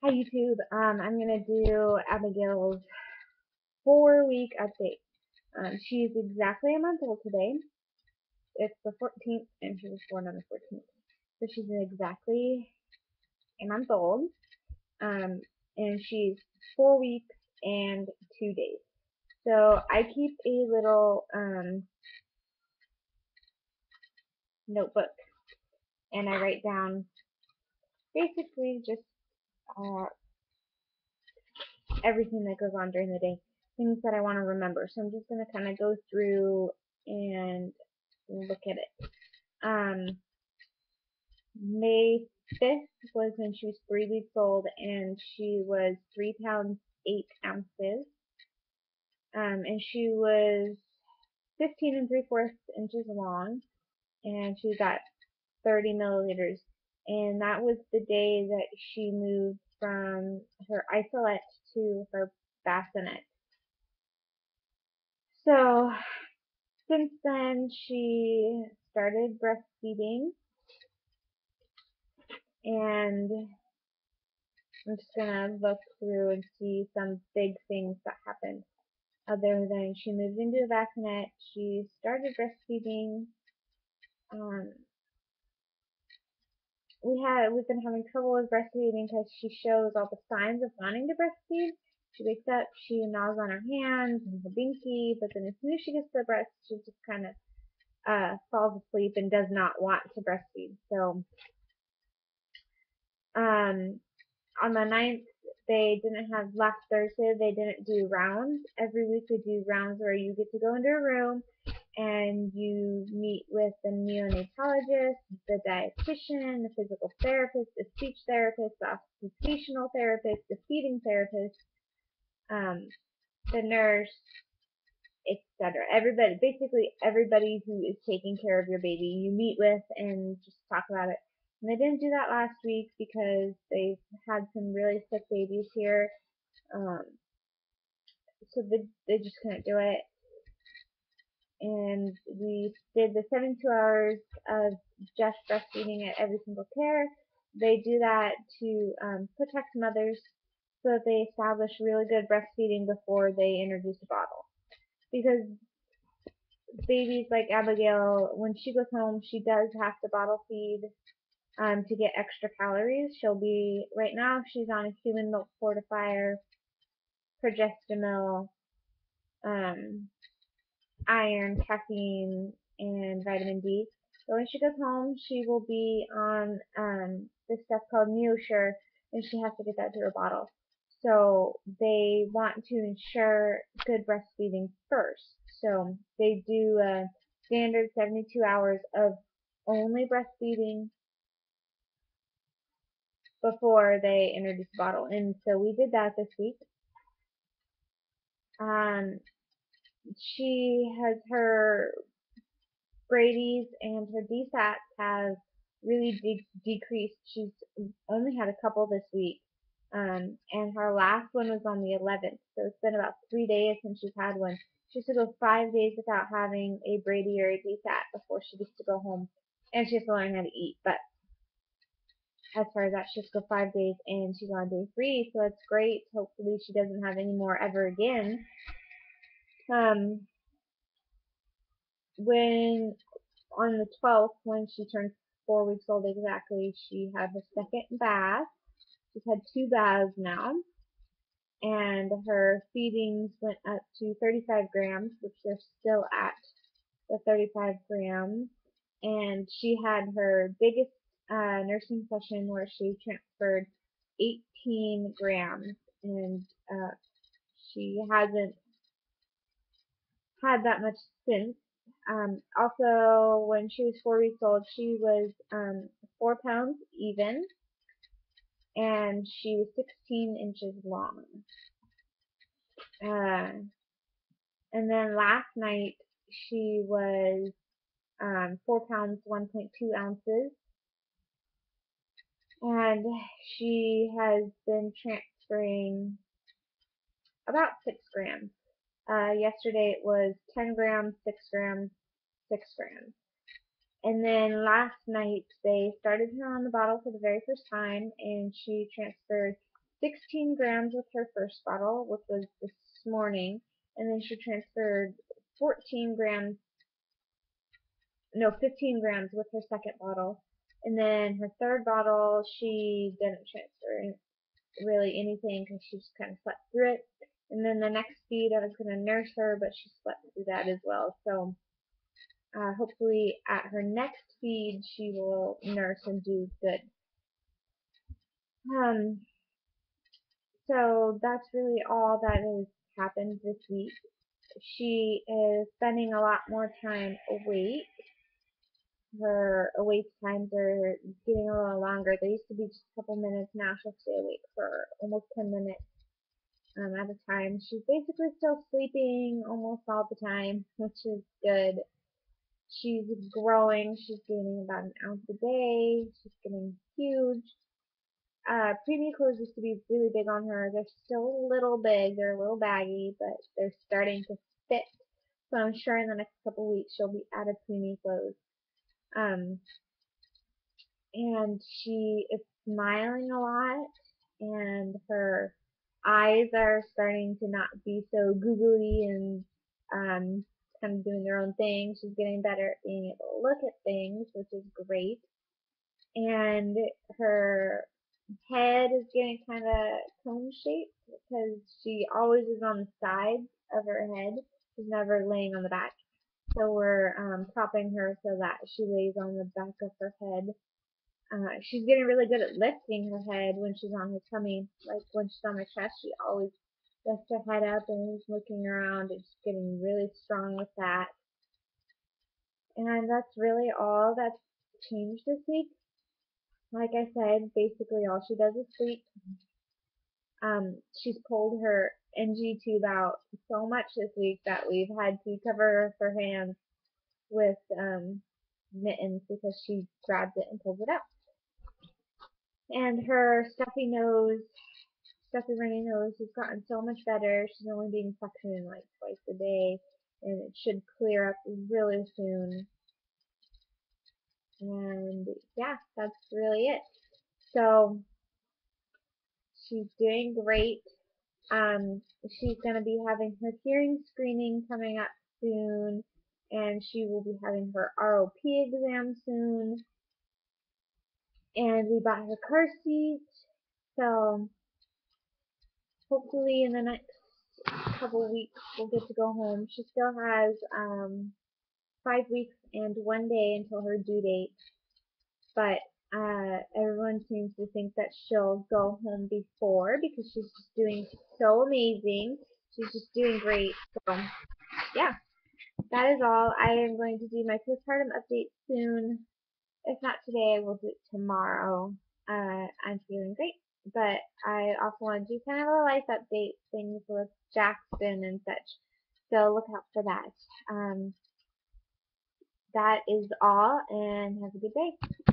Hi YouTube. I'm gonna do Abigail's 4-week update. She's exactly a month old today. It's the 14th, and she was born on the 14th. So she's exactly a month old. Um, and she's 4 weeks and 2 days. So I keep a little notebook, and I write down basically just uh, everything that goes on during the day, things that I want to remember. So I'm just gonna kind of go through and look at it. May 5th was when she was 3 weeks old, and she was 3 pounds 8 ounces. And she was 15 and 3/4 inches long, and she got 30 milliliters. And that was the day that she moved from her isolette to her bassinet. So since then, she started breastfeeding, and I'm just gonna look through and see some big things that happened. Other than she moved into a bassinet, she started breastfeeding. Um, we've been having trouble with breastfeeding because she shows all the signs of wanting to breastfeed. She wakes up, she gnaws on her hands and her binky, but then as soon as she gets to the breast, she just kind of falls asleep and does not want to breastfeed. So um, on the 9th, they didn't have last Thursday, they didn't do rounds. Every week we do rounds where you get to go into a room and you meet with the neonatologist, the dietitian, the physical therapist, the speech therapist, the occupational therapist, the feeding therapist, um, the nurse, etc. Everybody, basically everybody who is taking care of your baby, you meet with and just talk about it. And they didn't do that last week because they've had some really sick babies here, um, so they just couldn't do it. And we did the 72 hours of just breastfeeding at every single care. They do that to protect mothers so that they establish really good breastfeeding before they introduce a bottle. Because babies like Abigail, when she goes home, she does have to bottle feed to get extra calories. She'll be, right now, she's on a human milk fortifier, progestamil, um, iron, caffeine, and vitamin D. So when she goes home, she will be on this stuff called Neosure, and she has to get that to her bottle. So they want to ensure good breastfeeding first. So they do a standard 72 hours of only breastfeeding before they introduce the bottle. And so we did that this week. Um, she has her Brady's and her DSATs have really decreased. She's only had a couple this week. And her last one was on the 11th. So it's been about 3 days since she's had one. She has to go 5 days without having a Brady or a DSAT before she gets to go home. And she has to learn how to eat. But as far as that, she has to go 5 days, and she's on day 3. So that's great. Hopefully she doesn't have any more ever again. Um, when on the 12th, when she turned 4 weeks old exactly, she had her second bath. She's had 2 baths now, and her feedings went up to 35 grams, which they're still at the 35 grams. And she had her biggest nursing session where she transferred 18 grams, and she hasn't had that much since. Also, when she was 4 weeks old, she was 4 pounds even, and she was 16 inches long. Uh, and then last night, she was 4 pounds 1.2 ounces, and she has been transferring about 6 grams. Yesterday it was 10 grams, 6 grams, 6 grams. And then last night they started her on the bottle for the very first time, and she transferred 16 grams with her first bottle, which was this morning, and then she transferred 14 grams, no, 15 grams with her second bottle. And then her third bottle, she didn't transfer really anything because she just kind of slept through it. And then the next feed, I was going to nurse her, but she slept through that as well. So hopefully at her next feed, she will nurse and do good. Um, so that's really all that has happened this week. She is spending a lot more time awake. Her awake times are getting a little longer. They used to be just a couple minutes. Now she'll stay awake for almost 10 minutes at a time. She's basically still sleeping almost all the time, which is good. She's growing. She's gaining about an ounce a day. She's getting huge. Preemie clothes used to be really big on her. They're still a little big. They're a little baggy, but they're starting to fit. So I'm sure in the next couple weeks she'll be out of preemie clothes. Um, and she is smiling a lot, and her eyes are starting to not be so googly and kind of doing their own thing. She's getting better at being able to look at things, which is great. And her head is getting kind of cone shaped because she always is on the sides of her head. She's never laying on the back. So we're propping her so that she lays on the back of her head. She's getting really good at lifting her head when she's on her tummy. Like when she's on her chest, she always lifts her head up and is looking around and she's getting really strong with that. And that's really all that's changed this week. Like I said, basically all she does is sleep. She's pulled her NG tube out so much this week that we've had to cover her hands with mittens because she grabs it and pulls it out. And her stuffy runny nose has gotten so much better. She's only being suctioned like twice a day, and it should clear up really soon. And yeah, that's really it. So she's doing great. She's going to be having her hearing screening coming up soon, and she will be having her ROP exam soon. And we bought her car seat, so hopefully in the next couple weeks we'll get to go home. She still has 5 weeks and 1 day until her due date, but everyone seems to think that she'll go home before because she's just doing so amazing. She's just doing great. So yeah, that is all. I am going to do my postpartum update soon. If not today, I will do it tomorrow. I'm feeling great. But I also want to do kind of a life update things with Jackson and such. So look out for that. That is all, and have a good day.